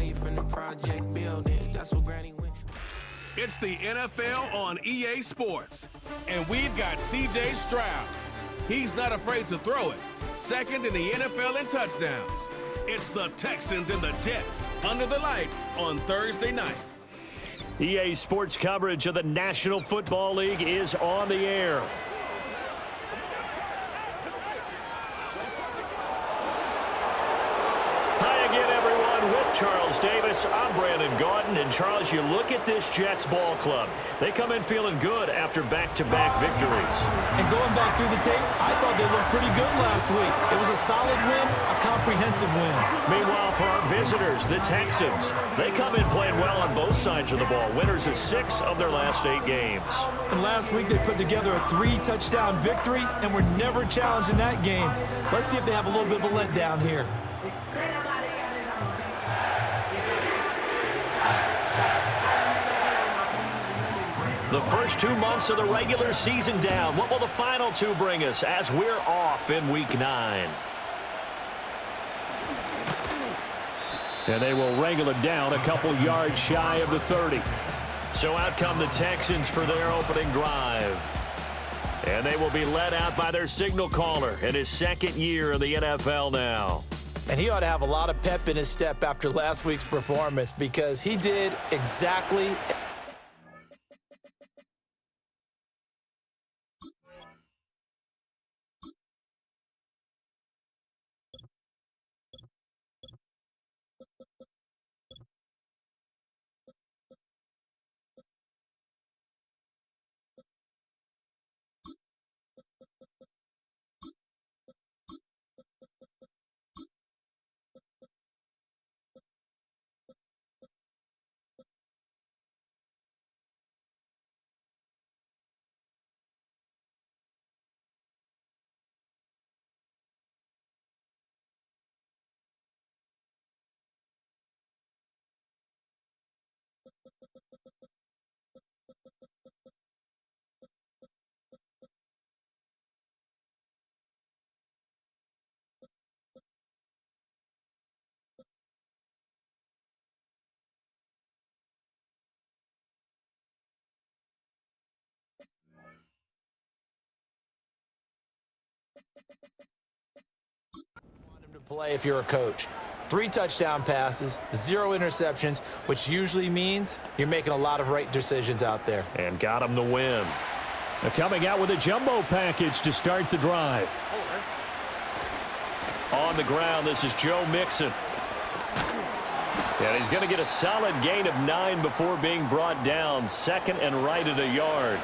away from the project buildings. That's what Granny went. It's the NFL on EA Sports, and we've got C.J. Stroud. He's not afraid to throw it. Second in the NFL in touchdowns. It's the Texans and the Jets under the lights on Thursday night. EA Sports coverage of the National Football League is on the air. With Charles Davis, I'm Brandon Gaudin. And Charles, you look at this Jets ball club. They come in feeling good after back-to-back victories. And going back through the tape, I thought they looked pretty good last week. It was a solid win, a comprehensive win. Meanwhile, for our visitors, the Texans, they come in playing well on both sides of the ball. Winners of 6 of their last 8 games. And last week they put together a 3-touchdown victory and were never challenged in that game. Let's see if they have a little bit of a letdown here. The first 2 months of the regular season down. What will the final 2 bring us as we're off in Week 9? And they will wrangle it down a couple yards shy of the 30. So out come the Texans for their opening drive. And they will be led out by their signal caller in his 2nd year in the NFL now. And he ought to have a lot of pep in his step after last week's performance because he did exactly to play if you're a coach. 3 touchdown passes, 0 interceptions, which usually means you're making a lot of right decisions out there. And got him the win. They're coming out with a jumbo package to start the drive. On the ground, this is Joe Mixon. And he's going to get a solid gain of 9 before being brought down. 2nd and right at a yard.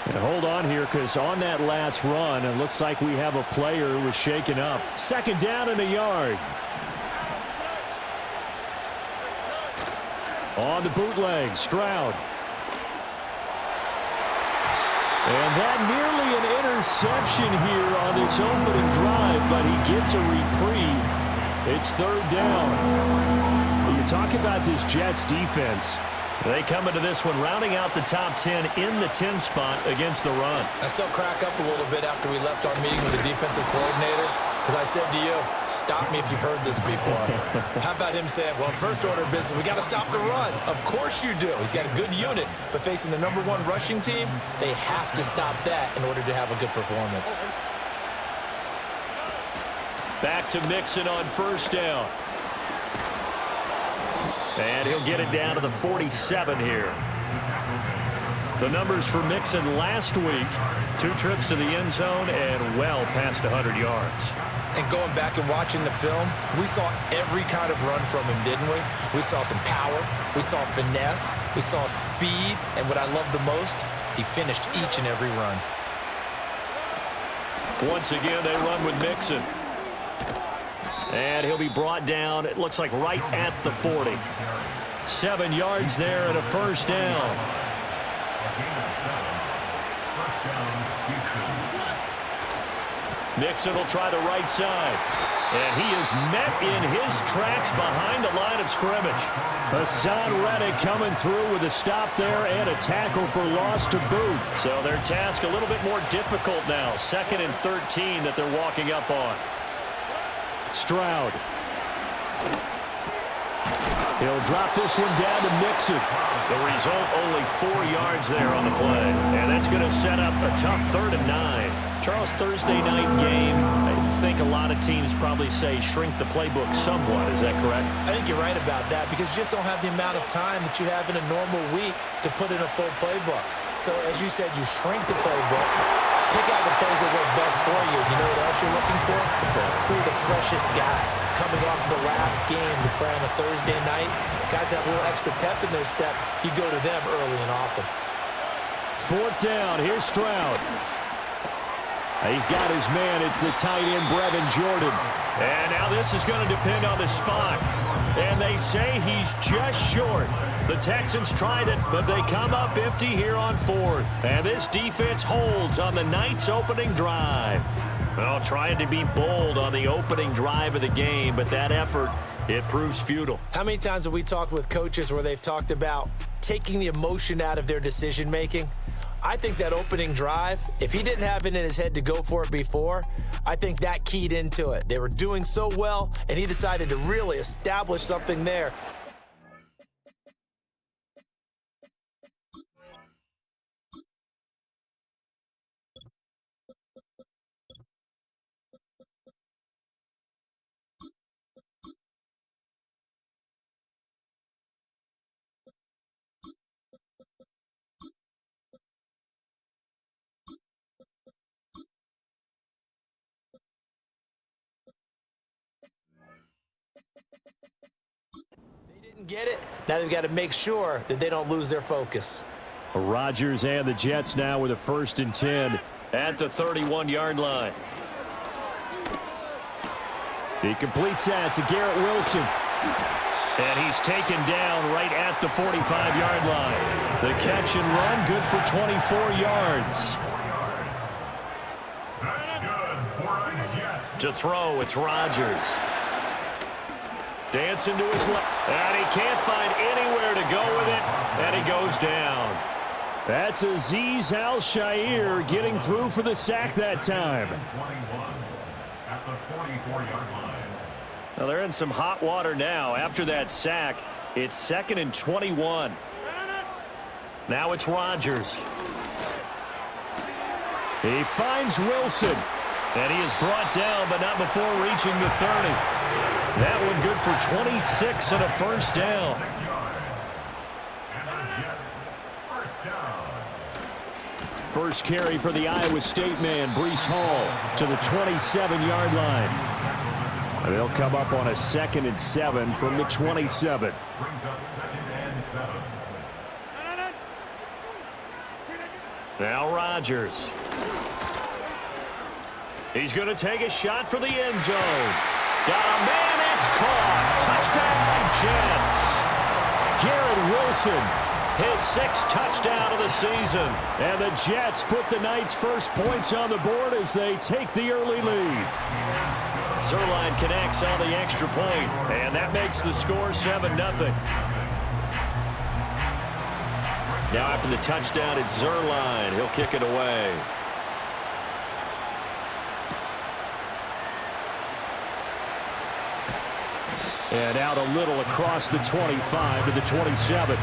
And hold on here, because on that last run, it looks like we have a player who was shaken up. 2nd down and a yard. On the bootleg, Stroud. And that nearly an interception here on this opening drive, but he gets a reprieve. It's 3rd down. You talk about this Jets defense. They come into this one rounding out the top 10 in the 10 spot against the run. I still crack up a little bit after we left our meeting with the defensive coordinator because I said to you, stop me if you've heard this before. How about him saying, well, first order of business, we got to stop the run. Of course you do. He's got a good unit, but facing the #1 rushing team, they have to stop that in order to have a good performance. Back to Mixon on 1st down. And he'll get it down to the 47 here. The numbers for Mixon last week, 2 trips to the end zone and well past 100 yards. And going back and watching the film, we saw every kind of run from him, didn't we? We saw some power, we saw finesse, we saw speed, and what I love the most, he finished each and every run. Once again, they run with Mixon. And he'll be brought down, it looks like right at the 40. 7 yards there and a 1st down. Mixon will try the right side. And he is met in his tracks behind the line of scrimmage. Hassan Reddick coming through with a stop there and a tackle for loss to boot. So their task a little bit more difficult now. 2nd and 13 that they're walking up on. Stroud. He'll drop this one down to Mixon. The result, only 4 yards there on the play. And that's going to set up a tough 3rd and 9. Charles, Thursday night game, I think a lot of teams probably say shrink the playbook somewhat. Is that correct? I think you're right about that because you just don't have the amount of time that you have in a normal week to put in a full playbook. So, as you said, you shrink the playbook, pick out the plays that work best for you. You know what else you're looking for? Who are the freshest guys coming off the last game to play on a Thursday night? Guys have a little extra pep in their step. You go to them early and often. 4th down. Here's Stroud. He's got his man. It's the tight end, Brevin Jordan. And now this is going to depend on the spot. And they say he's just short. The Texans tried it, but they come up empty here on 4th. And this defense holds on the night's opening drive. Well, trying to be bold on the opening drive of the game, but that effort, it proves futile. How many times have we talked with coaches where they've talked about taking the emotion out of their decision-making? I think that opening drive, if he didn't have it in his head to go for it before, I think that keyed into it. They were doing so well, and he decided to really establish something there. Get it? Now they've got to make sure that they don't lose their focus. Rodgers and the Jets now with a 1st and 10 at the 31-yard line. He completes that to Garrett Wilson. And he's taken down right at the 45-yard line. The catch and run, good for 24 yards. To throw, it's Rodgers. Dancing to his left. And he can't find anywhere to go with it. And he goes down. That's Azeez Al-Shaair getting through for the sack that time. Well, they're in some hot water now. After that sack, it's 2nd and 21. Now it's Rodgers. He finds Wilson. And he is brought down, but not before reaching the 30. That one good for 26 and a 1st down. First carry for the Iowa State man, Breece Hall, to the 27-yard line. And they'll come up on a 2nd and 7 from the 27. Now Rodgers. He's going to take a shot for the end zone. Got a man, it's caught. Touchdown, Jets. Garrett Wilson, his 6th touchdown of the season. And the Jets put the night's first points on the board as they take the early lead. Zuerlein connects on the extra point, and that makes the score 7-0. Now after the touchdown, it's Zuerlein. He'll kick it away. And out a little across the 25 to the 27.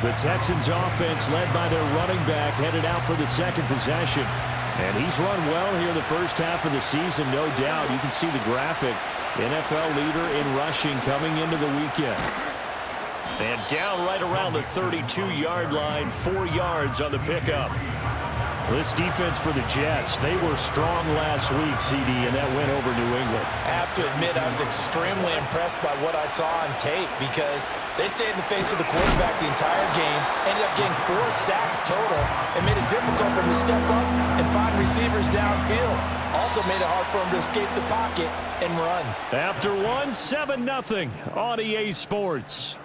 The Texans offense led by their running back headed out for the 2nd possession. And he's run well here in the first half of the season, no doubt. You can see the graphic. NFL leader in rushing coming into the weekend. And down right around the 32-yard line, 4 yards on the pickup. This defense for the Jets, they were strong last week, CD, and that went over New England. I have to admit, I was extremely impressed by what I saw on tape because they stayed in the face of the quarterback the entire game, ended up getting 4 sacks total, and made it difficult for him to step up and find receivers downfield. Also made it hard for him to escape the pocket and run. After one, 7-0 on EA Sports.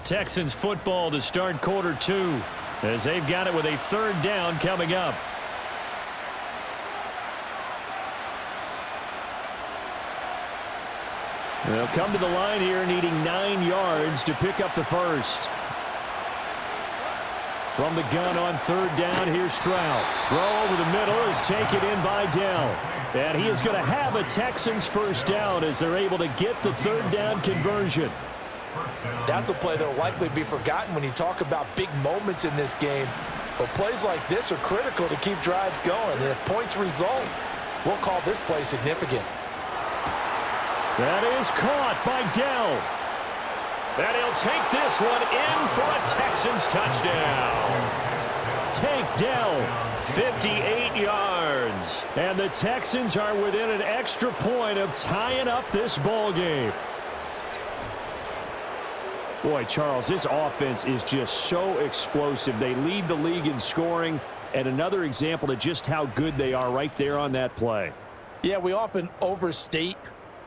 Texans football to start quarter 2 as they've got it with a 3rd down coming up. They'll come to the line here needing 9 yards to pick up the first. From the gun on third down, here's Stroud. Throw over the middle is taken in by Dell. And he is going to have a Texans first down as they're able to get the third down conversion. That's a play that will likely be forgotten when you talk about big moments in this game. But plays like this are critical to keep drives going. And if points result, we'll call this play significant. That is caught by Dell. And he'll take this one in for a Texans touchdown. Tank Dell. 58 yards. And the Texans are within an extra point of tying up this ball game. Boy, Charles, this offense is just so explosive. They lead the league in scoring, and another example of just how good they are right there on that play. Yeah, we often overstate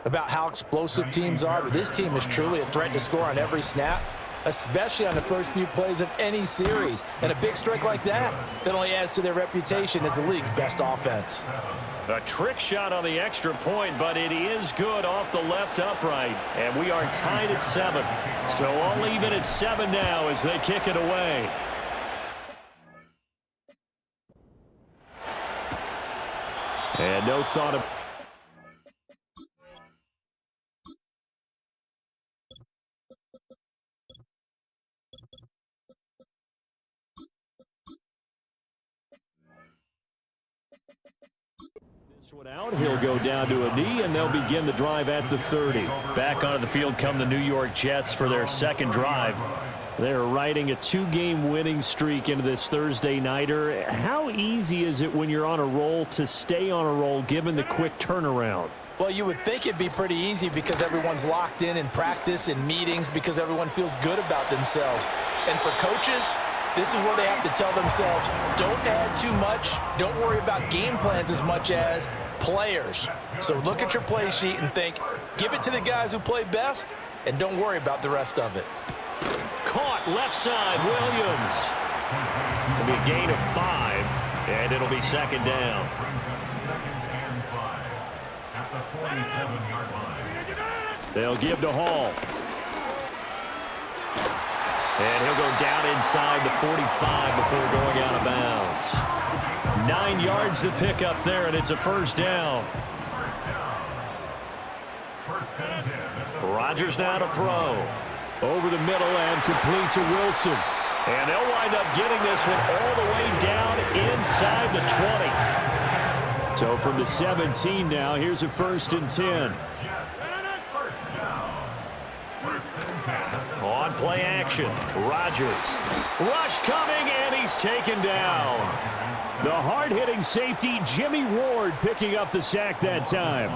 about how explosive teams are, but this team is truly a threat to score on every snap, especially on the first few plays of any series. And a big strike like that only adds to their reputation as the league's best offense. A trick shot on the extra point, but it is good off the left upright. And we are tied at 7. So all even at 7 now as they kick it away. And no thought of... out. He'll go down to a knee, and they'll begin the drive at the 30. Back onto the field come the New York Jets for their second drive. They're riding a 2-game winning streak into this Thursday nighter. How easy is it when you're on a roll to stay on a roll given the quick turnaround? Well, you would think it'd be pretty easy because everyone's locked in practice and meetings because everyone feels good about themselves. And for coaches, this is where they have to tell themselves, don't add too much, don't worry about game plans as much as players. So look at your play sheet and think, give it to the guys who play best, and don't worry about the rest of it. Caught left side, Williams. It'll be a gain of 5, and it'll be second down. They'll give to Hall. And he'll go down inside the 45 before going out of bounds. 9 yards to pick up there, and it's a first down. Rodgers now to throw. Over the middle and complete to Wilson. And they'll wind up getting this one all the way down inside the 20. So from the 17 now, here's a 1st and 10. On play action, Rodgers. Rush coming, and he's taken down. The hard-hitting safety, Jimmy Ward, picking up the sack that time.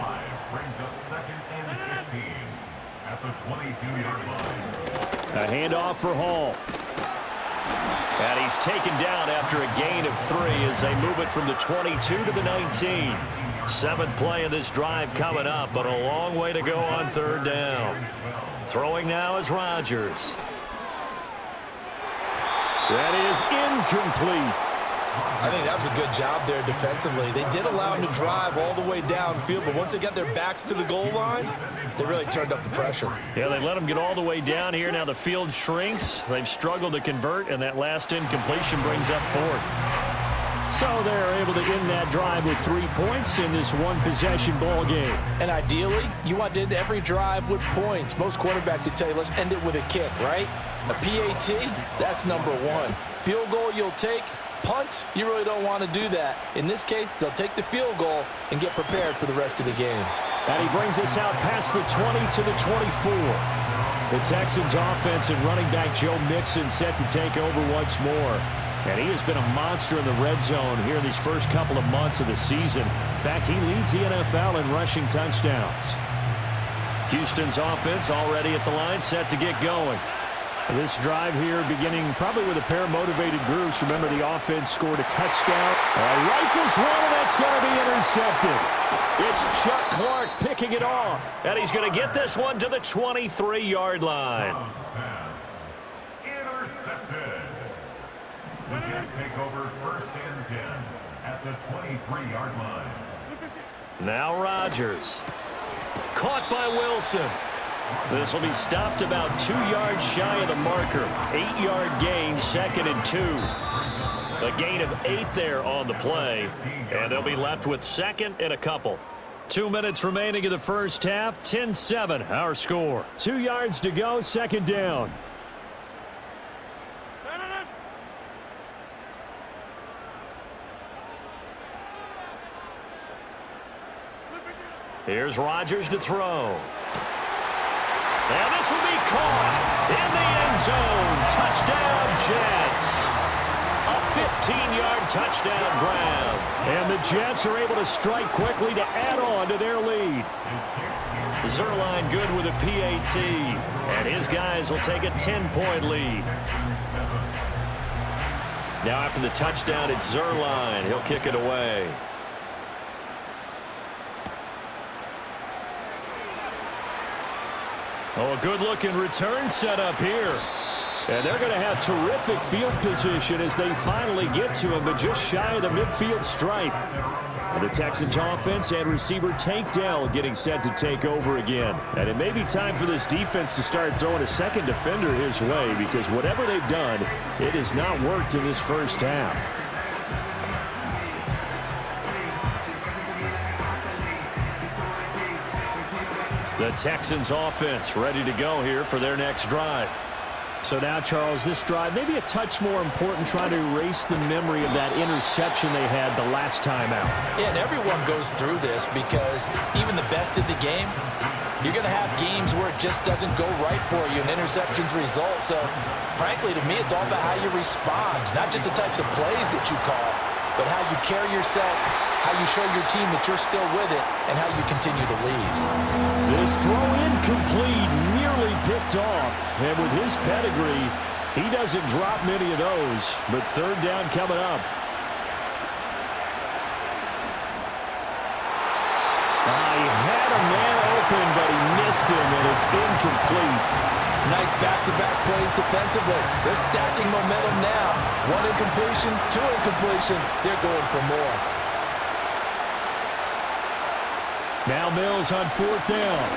A handoff for Hall. And he's taken down after a gain of 3 as they move it from the 22 to the 19. 7th play of this drive coming up, but a long way to go on third down. Throwing now is Rodgers. That is incomplete. I think that was a good job there defensively. They did allow him to drive all the way downfield, but once they got their backs to the goal line, they really turned up the pressure. Yeah, they let him get all the way down here. Now the field shrinks. They've struggled to convert, and that last incompletion brings up 4th. So they're able to end that drive with 3 points in this one-possession ball game. And ideally, you want to end every drive with points. Most quarterbacks would tell you, let's end it with a kick, right? A PAT, that's number 1. Field goal you'll take. Punts, you really don't want to do that. In this case, they'll take the field goal and get prepared for the rest of the game. And he brings us out past the 20 to the 24. The Texans offense and running back Joe Mixon set to take over once more. And he has been a monster in the red zone here in these first couple of months of the season. In fact, he leads the NFL in rushing touchdowns. Houston's offense already at the line, set to get going. This drive here beginning probably with a pair of motivated groups. Remember, the offense scored a touchdown. Rifles one, and that's going to be intercepted. It's Chuck Clark picking it off. And he's going to get this one to the 23-yard line. Intercepted. The Jets take over 1st and 10 at the 23-yard line. Now Rodgers. Caught by Wilson. This will be stopped about 2 yards shy of the marker. 8-yard gain, 2nd and 2. A gain of 8 there on the play, and they'll be left with 2nd and a couple. 2 minutes remaining in the first half, 10-7 our score. 2 yards to go, 2nd down. Here's Rodgers to throw. And this will be caught in the end zone. Touchdown, Jets. A 15-yard touchdown grab. And the Jets are able to strike quickly to add on to their lead. Zerline good with a PAT. And his guys will take a 10-point lead. Now after the touchdown, it's Zerline. He'll kick it away. Oh, a good-looking return set up here. And they're going to have terrific field position as they finally get to him, but just shy of the midfield stripe. And the Texans offense and receiver Tank Dell getting set to take over again. And it may be time for this defense to start throwing a second defender his way, because whatever they've done, it has not worked in this first half. The Texans offense ready to go here for their next drive. So now, Charles, this drive maybe a touch more important, trying to erase the memory of that interception they had the last time out. Yeah, and everyone goes through this because even the best in the game, you're going to have games where it just doesn't go right for you and interceptions result. So, frankly, to me, it's all about how you respond, not just the types of plays that you call, but how you carry yourself, how you show your team that you're still with it, and how you continue to lead. This throw incomplete, nearly picked off. And with his pedigree, he doesn't drop many of those. But 3rd down coming up. He had a man open, but he missed him, and it's incomplete. Nice back-to-back plays defensively. They're stacking momentum now. 1 incompletion, 2 incompletion. They're going for more. Now Mills on 4th down.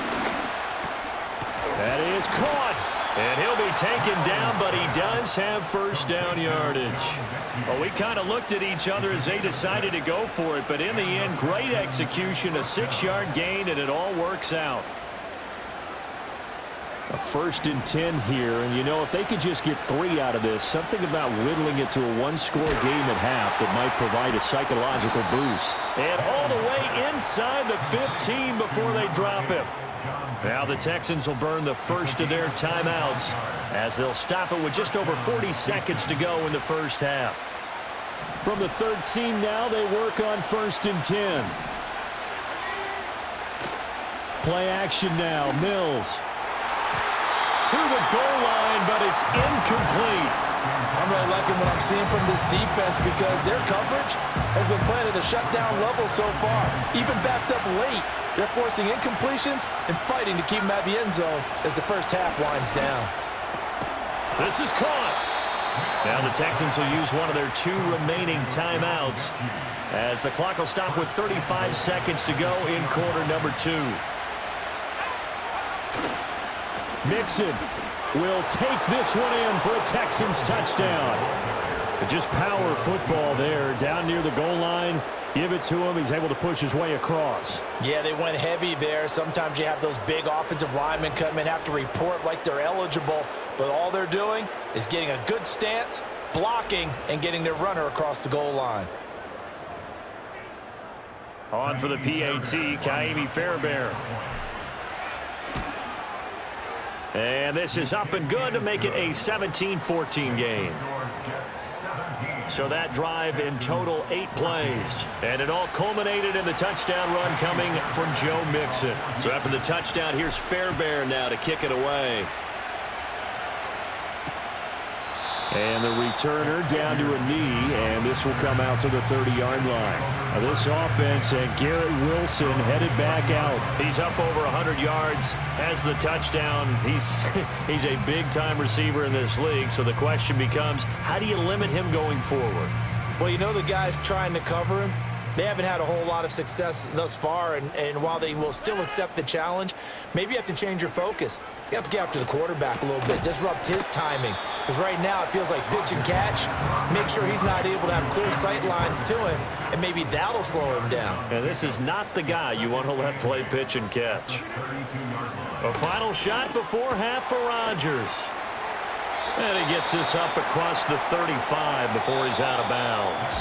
That is caught. And he'll be taken down, but he does have 1st down yardage. Well, we kind of looked at each other as they decided to go for it, but in the end, great execution, a 6-yard gain, and it all works out. A 1st and 10 here, and you know, if they could just get 3 out of this, something about whittling it to a 1-score game at half that might provide a psychological boost. And all the way inside the 15 before they drop him. Now the Texans will burn the first of their timeouts as they'll stop it with just over 40 seconds to go in the first half. From the 13 now, they work on 1st and 10. Play action now, Mills. To the goal line, but it's incomplete. I'm really liking what I'm seeing from this defense because their coverage has been playing at a shutdown level so far. Even backed up late, they're forcing incompletions and fighting to keep them at the end zone as the first half winds down. This is caught. Now the Texans will use one of their 2 remaining timeouts as the clock will stop with 35 seconds to go in quarter number 2. Mixon will take this one in for a Texans touchdown. Just power football there down near the goal line. Give it to him. He's able to push his way across. Yeah, they went heavy there. Sometimes you have those big offensive linemen come in, have to report like they're eligible, but all they're doing is getting a good stance, blocking, and getting their runner across the goal line. On for the PAT, Kaimi Fairbairn. And this is up and good to make it a 17-14 game. So that drive in total 8 plays. And it all culminated in the touchdown run coming from Joe Mixon. So after the touchdown, here's Fairbairn now to kick it away. And the returner down to a knee, and this will come out to the 30-yard line. Now this offense and Garrett Wilson headed back out. He's up over 100 yards, has the touchdown. He's a big-time receiver in this league, so the question becomes, how do you limit him going forward? Well, you know the guy's trying to cover him. They haven't had a whole lot of success thus far, and while they will still accept the challenge, maybe you have to change your focus. You have to get after the quarterback a little bit, disrupt his timing. Because right now it feels like pitch and catch. Make sure he's not able to have clear sight lines to him, and maybe that'll slow him down. And this is not the guy you want to let play pitch and catch. A final shot before half for Rodgers. And he gets this up across the 35 before he's out of bounds.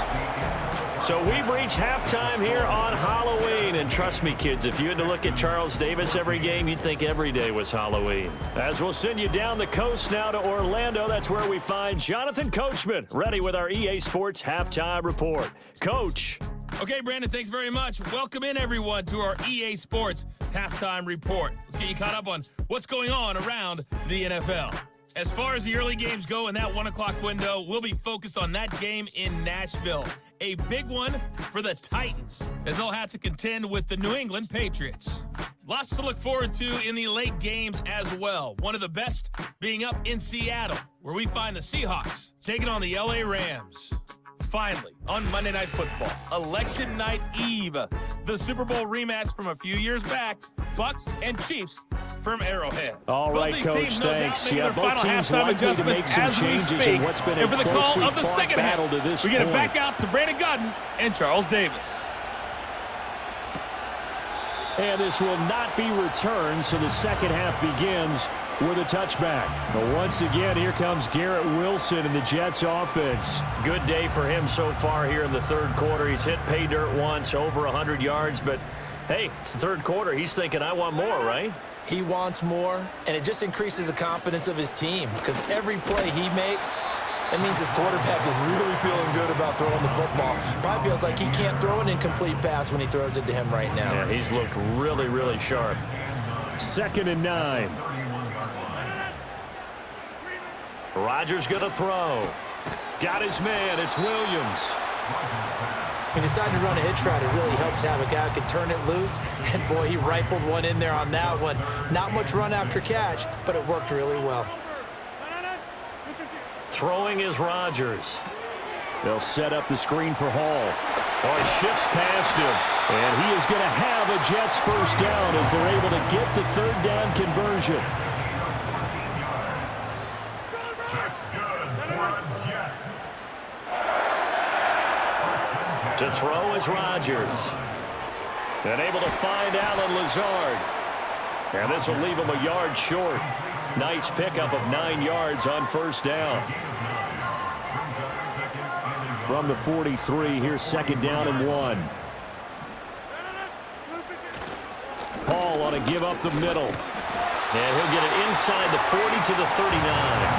So we've reached halftime here on Halloween. And trust me, kids, if you had to look at Charles Davis every game, you'd think every day was Halloween. As we'll send you down the coast now to Orlando, that's where we find Jonathan Coachman, ready with our EA Sports Halftime Report. Coach. Okay, Brandon, thanks very much. Welcome in, everyone, to our EA Sports Halftime Report. Let's get you caught up on what's going on around the NFL. As far as the early games go in that 1 o'clock window, we'll be focused on that game in Nashville. A big one for the Titans, as they'll have to contend with the New England Patriots. Lots to look forward to in the late games as well. One of the best being up in Seattle, where we find the Seahawks taking on the LA Rams. Finally, on Monday Night Football, Election Night Eve, the Super Bowl rematch from a few years back, Bucs and Chiefs from Arrowhead. All right, both these Coach, teams, no thanks. doubt, making their Both final teams halftime likely to adjustments make some as we changes speak. in what's been a And for the call closely of the fought second battle half, to this we get it point. back out to Brandon Godden and Charles Davis. And this will not be returned, so the second half begins with a touchback. But once again, here comes Garrett Wilson in the Jets offense. Good day for him so far here in the third quarter. He's hit pay dirt once, over 100 yards. But, hey, it's the third quarter. He's thinking, I want more, right? He wants more, and it just increases the confidence of his team because every play he makes, that means his quarterback is really feeling good about throwing the football. Probably feels like he can't throw an incomplete pass when he throws it to him right now. Yeah, he's looked really, really sharp. 2nd and 9. Rodgers going to throw. Got his man. It's Williams. He decided to run a hitch route. It really helped to have a guy who could turn it loose. And, boy, he rifled one in there on that one. Not much run after catch, but it worked really well. Throwing is Rodgers. They'll set up the screen for Hall. Oh, he shifts past him. And he is going to have a Jets first down as they're able to get the third down conversion. That's good for the Jets. To throw is Rodgers. And able to find Allen Lazard. And this will leave him a yard short. Nice pickup of 9 yards on first down. From the 43, here's 2nd down and 1. Paul on a give up the middle. And he'll get it inside the 40 to the 39.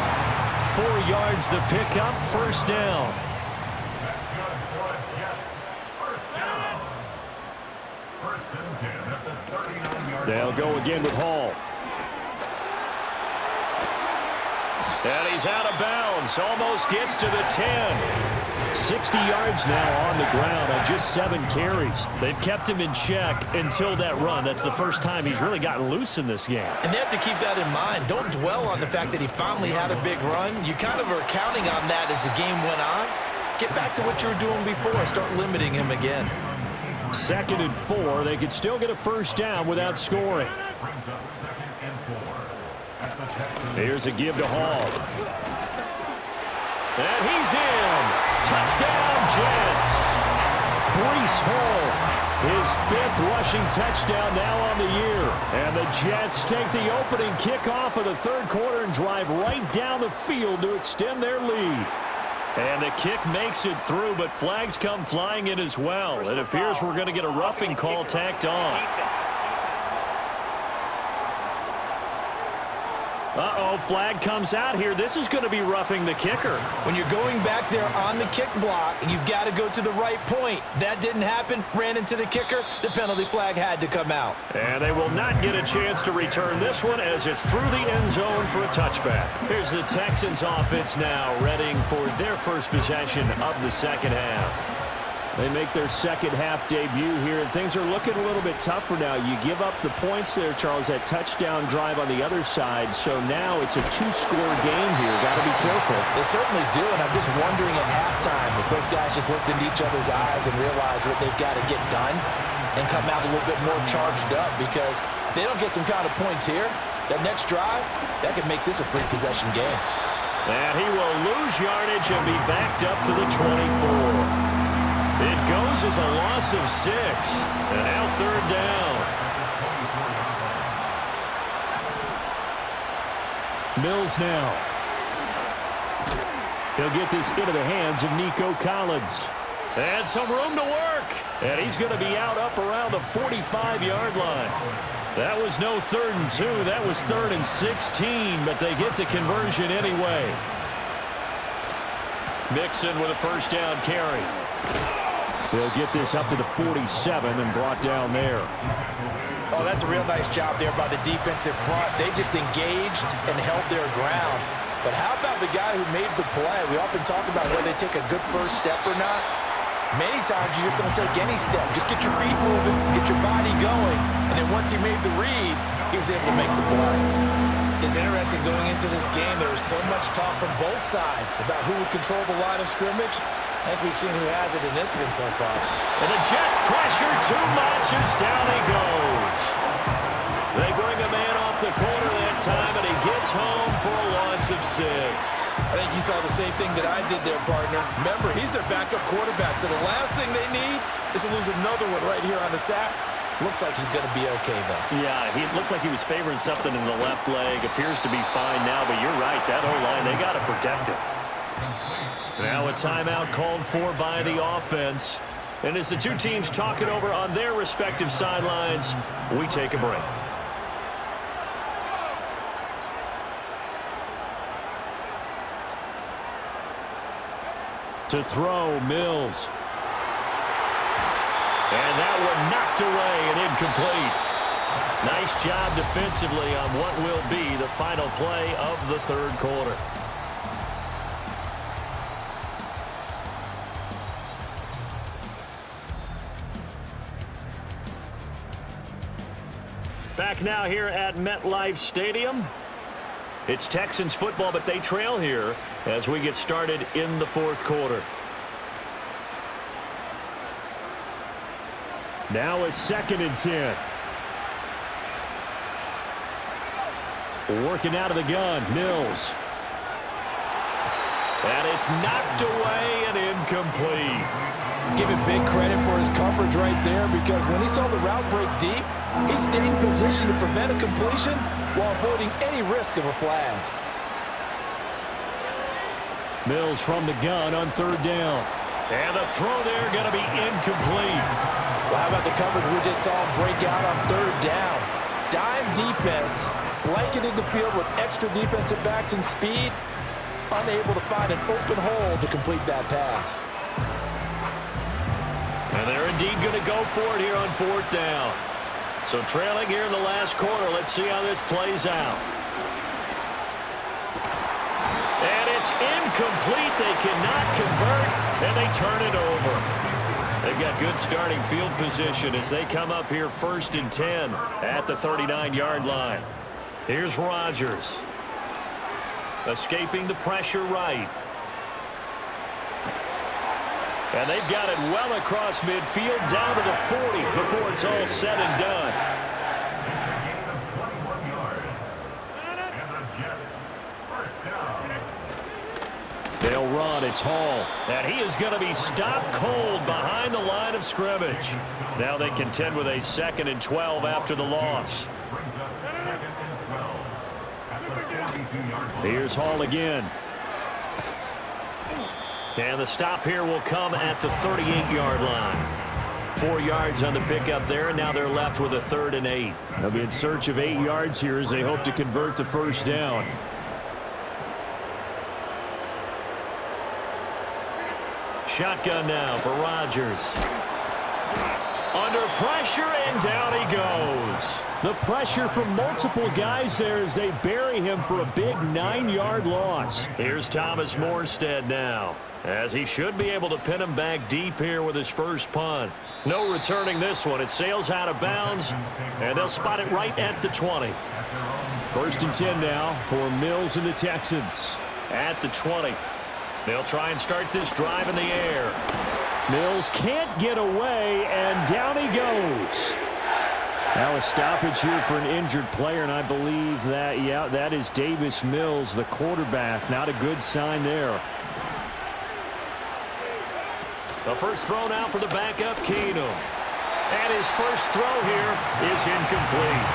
4 yards the pickup, first down. That's good for the Jets. First down. 1st and 10 at the 39-yard line. They'll go again with Hall. And he's out of bounds. Almost gets to the 10. 60 yards now on the ground on just 7 carries. They've kept him in check until that run. That's the first time he's really gotten loose in this game. And they have to keep that in mind. Don't dwell on the fact that he finally had a big run. You kind of are counting on that as the game went on. Get back to what you were doing before. Start limiting him again. 2nd and 4. They could still get a first down without scoring. Brings up 2nd and 4 at the Texans. Here's a give to Hall. And he's in. Touchdown, Jets. Breece Hall, his 5th rushing touchdown now on the year. And the Jets take the opening kickoff of the third quarter and drive right down the field to extend their lead. And the kick makes it through, but flags come flying in as well. It appears we're going to get a roughing call tacked on. Uh-oh, flag comes out here. This is going to be roughing the kicker. When you're going back there on the kick block, you've got to go to the right point. That didn't happen. Ran into the kicker. The penalty flag had to come out. And they will not get a chance to return this one as it's through the end zone for a touchback. Here's the Texans offense now, readying for their first possession of the second half. They make their second half debut here, and things are looking a little bit tougher now. You give up the points there, Charles, that touchdown drive on the other side. So now it's a 2-score game here. Got to be careful. They certainly do, and I'm just wondering at halftime, if those guys just looked into each other's eyes and realized what they've got to get done and come out a little bit more charged up, because if they don't get some kind of points here, that next drive, that could make this a free possession game. And he will lose yardage and be backed up to the 24. It goes as a loss of 6. And now third down. Mills now. He'll get this into the hands of Nico Collins. And some room to work. And he's going to be out up around the 45-yard line. That was no 3rd and 2. That was 3rd and 16, but they get the conversion anyway. Mixon with a first down carry. They'll get this up to the 47 and brought down there. Oh, that's a real nice job there by the defensive front. They just engaged and held their ground. But how about the guy who made the play? We often talk about whether they take a good first step or not. Many times you just don't take any step. Just get your feet moving, get your body going, and then once he made the read, he was able to make the play. It's interesting going into this game. There was so much talk from both sides about who would control the line of scrimmage. I think we've seen who has it in this one so far. And the Jets pressure too much as down he goes. They bring a man off the corner that time, and he gets home for a loss of 6. I think you saw the same thing that I did there, partner. Remember, he's their backup quarterback, so the last thing they need is to lose another one right here on the sack. Looks like he's going to be okay, though. Yeah, he looked like he was favoring something in the left leg. Appears to be fine now, but you're right. That O-line, they got to protect him. Now a timeout called for by the offense. And as the two teams talk it over on their respective sidelines, we take a break. To throw, Mills. And that one knocked away and incomplete. Nice job defensively on what will be the final play of the third quarter. Back now here at MetLife Stadium. It's Texans football, but they trail here as we get started in the fourth quarter. Now a 2nd and 10. Working out of the gun, Mills. And it's knocked away and incomplete. Give him big credit for his coverage right there, because when he saw the route break deep, he stayed in position to prevent a completion while avoiding any risk of a flag. Mills from the gun on 3rd down. And the throw there going to be incomplete. Well, how about the coverage we just saw him break out on 3rd down? Dime defense, blanketed the field with extra defensive backs and speed, unable to find an open hole to complete that pass. And they're indeed going to go for it here on 4th down. So trailing here in the last quarter, let's see how this plays out. And it's incomplete. They cannot convert, and they turn it over. They've got good starting field position as they come up here 1st and 10 at the 39-yard line. Here's Rodgers. Escaping the pressure right. And they've got it well across midfield down to the 40 before it's all said and done. They'll run. It's Hall. And he is going to be stopped cold behind the line of scrimmage. Now they contend with a 2nd and 12 after the loss. Here's Hall again. And the stop here will come at the 38-yard line. 4 yards on the pickup there, and now they're left with a 3rd and 8. They'll be in search of 8 yards here as they hope to convert the first down. Shotgun now for Rodgers. Under pressure, and down he goes. The pressure from multiple guys there as they bury him for a big 9-yard loss. Here's Thomas Morstead now, as he should be able to pin him back deep here with his first punt. No returning this one. It sails out of bounds, and they'll spot it right at the 20. 1st and 10 now for Mills and the Texans. At the 20. They'll try and start this drive in the air. Mills can't get away, and down he goes. Now a stoppage here for an injured player, and I believe that, yeah, that is Davis Mills, the quarterback. Not a good sign there. The first throw now for the backup, Keenum. And his first throw here is incomplete.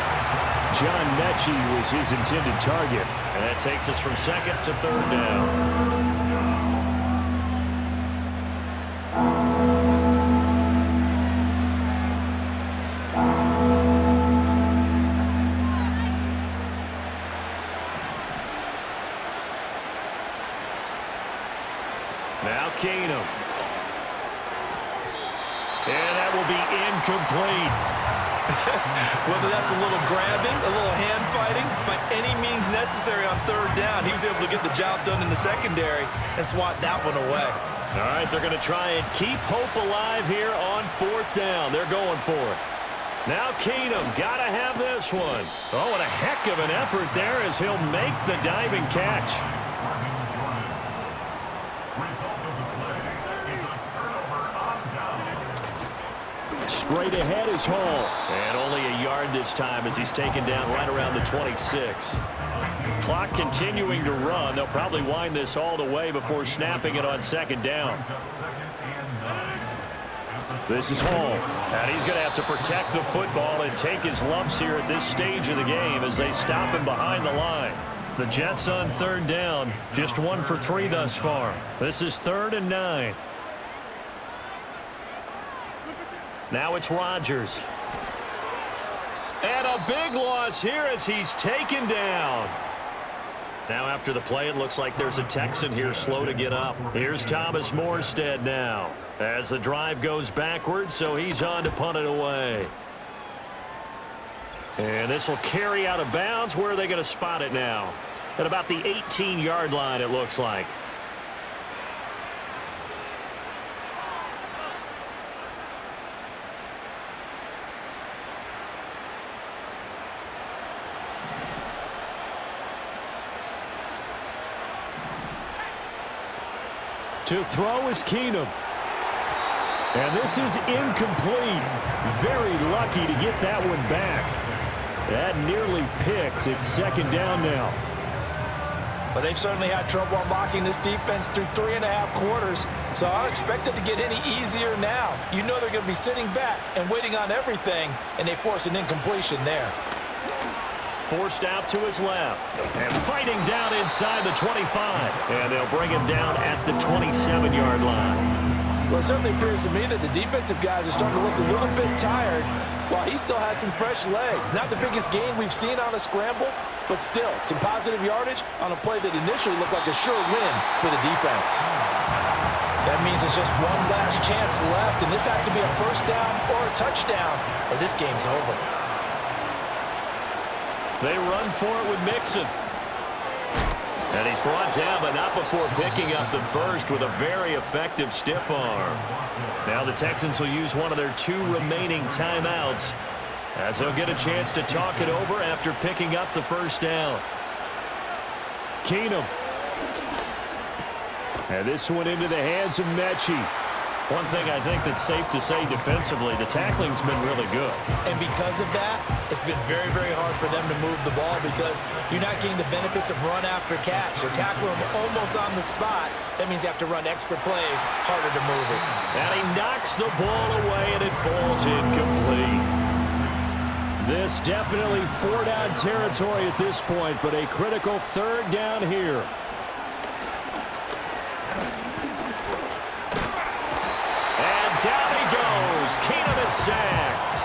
John Mechie was his intended target. And that takes us from second to third down. Now Keenum. And that will be incomplete. Whether that's a little grabbing, a little hand fighting, by any means necessary on third down, he was able to get the job done in the secondary and swat that one away. All right, they're going to try and keep hope alive here on fourth down. They're going for it. Now Keenum, got to have this one. Oh, what a heck of an effort there as he'll make the diving catch. Straight ahead is Hall. And only a yard this time as he's taken down right around the 26. Clock continuing to run. They'll probably wind this all the way before snapping it on second down. This is Hall. And he's going to have to protect the football and take his lumps here at this stage of the game as they stop him behind the line. The Jets on third down, just 1 for 3 thus far. This is 3rd and 9. Now it's Rodgers. And a big loss here as he's taken down. Now after the play, it looks like there's a Texan here slow to get up. Here's Thomas Morstead now as the drive goes backwards, so he's on to punt it away. And this will carry out of bounds. Where are they going to spot it now? At about the 18-yard line, it looks like. To throw is Keenum. And this is incomplete. Very lucky to get that one back. That nearly picked. It's second down now. But they've certainly had trouble unlocking this defense through 3.5 quarters, so I don't expect it to get any easier now. You know they're going to be sitting back and waiting on everything, and they force an incompletion there. Forced out to his left. And fighting down inside the 25. And they'll bring him down at the 27-yard line. Well, it certainly appears to me that the defensive guys are starting to look a little bit tired while he still has some fresh legs. Not the biggest gain we've seen on a scramble, but still some positive yardage on a play that initially looked like a sure win for the defense. That means it's just one last chance left, and this has to be a first down or a touchdown, or this game's over. They run for it with Mixon. And he's brought down, but not before picking up the first with a very effective stiff arm. Now the Texans will use one of their 2 remaining timeouts as they'll get a chance to talk it over after picking up the first down. Keenum. And this one into the hands of Mechie. One thing I think that's safe to say defensively, the tackling's been really good. And because of that, it's been very, very hard for them to move the ball because you're not getting the benefits of run after catch. They're tackling them almost on the spot. That means you have to run extra plays, harder to move it. And he knocks the ball away, and it falls incomplete. This definitely 4-down territory at this point, but a critical 3rd down here. Down he goes. Keenum is sacked.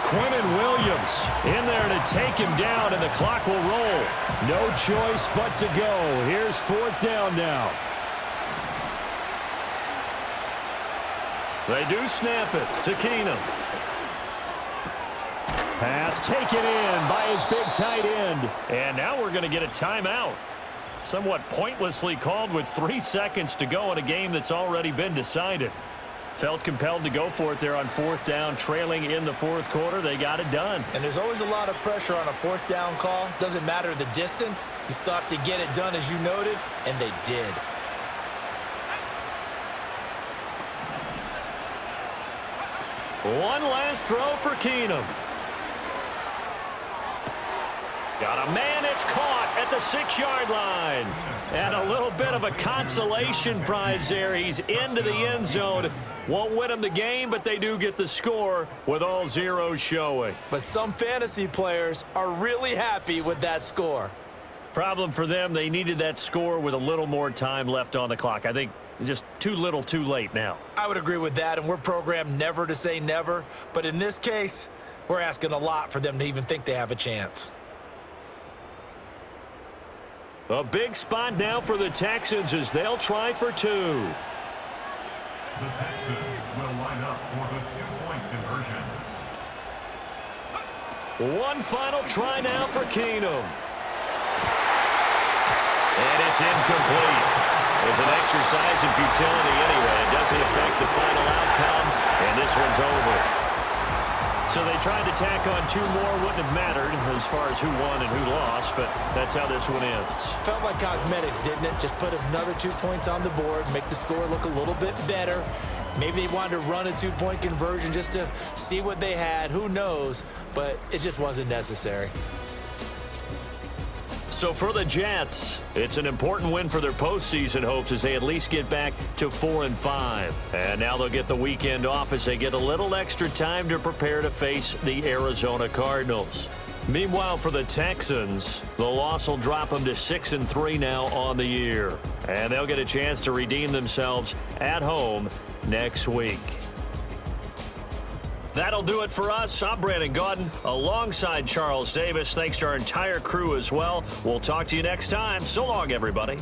Quinnen Williams in there to take him down, and the clock will roll. No choice but to go. Here's 4th down now. They do snap it to Keenum. Pass taken in by his big tight end. And now we're going to get a timeout. Somewhat pointlessly called with 3 seconds to go in a game that's already been decided. Felt compelled to go for it there on 4th down, trailing in the 4th quarter. They got it done. And there's always a lot of pressure on a 4th down call. Doesn't matter the distance. You still have to get it done, as you noted, and they did. One last throw for Keenum. Got a man, it's caught at the 6-yard line. And a little bit of a consolation prize there. He's into the end zone. Won't win them the game, but they do get the score with all zeros showing. But some fantasy players are really happy with that score. Problem for them, they needed that score with a little more time left on the clock. I think just too little too late now. I would agree with that, and we're programmed never to say never. But in this case, we're asking a lot for them to even think they have a chance. A big spot now for the Texans as they'll try for 2. The Texans will line up for the 2-point conversion. One final try now for Keenum. And it's incomplete. It's an exercise in futility anyway. It doesn't affect the final outcome, and this one's over. So they tried to tack on 2 more. Wouldn't have mattered as far as who won and who lost, but that's how this one ends. Felt like cosmetics, didn't it? Just put another 2 points on the board, make the score look a little bit better. Maybe they wanted to run a 2-point conversion just to see what they had. Who knows? But it just wasn't necessary. So for the Jets, it's an important win for their postseason hopes as they at least get back to 4-5. And now they'll get the weekend off as they get a little extra time to prepare to face the Arizona Cardinals. Meanwhile, for the Texans, the loss will drop them to 6-3 now on the year. And they'll get a chance to redeem themselves at home next week. That'll do it for us. I'm Brandon Gaudin alongside Charles Davis. Thanks to our entire crew as well. We'll talk to you next time. So long, everybody.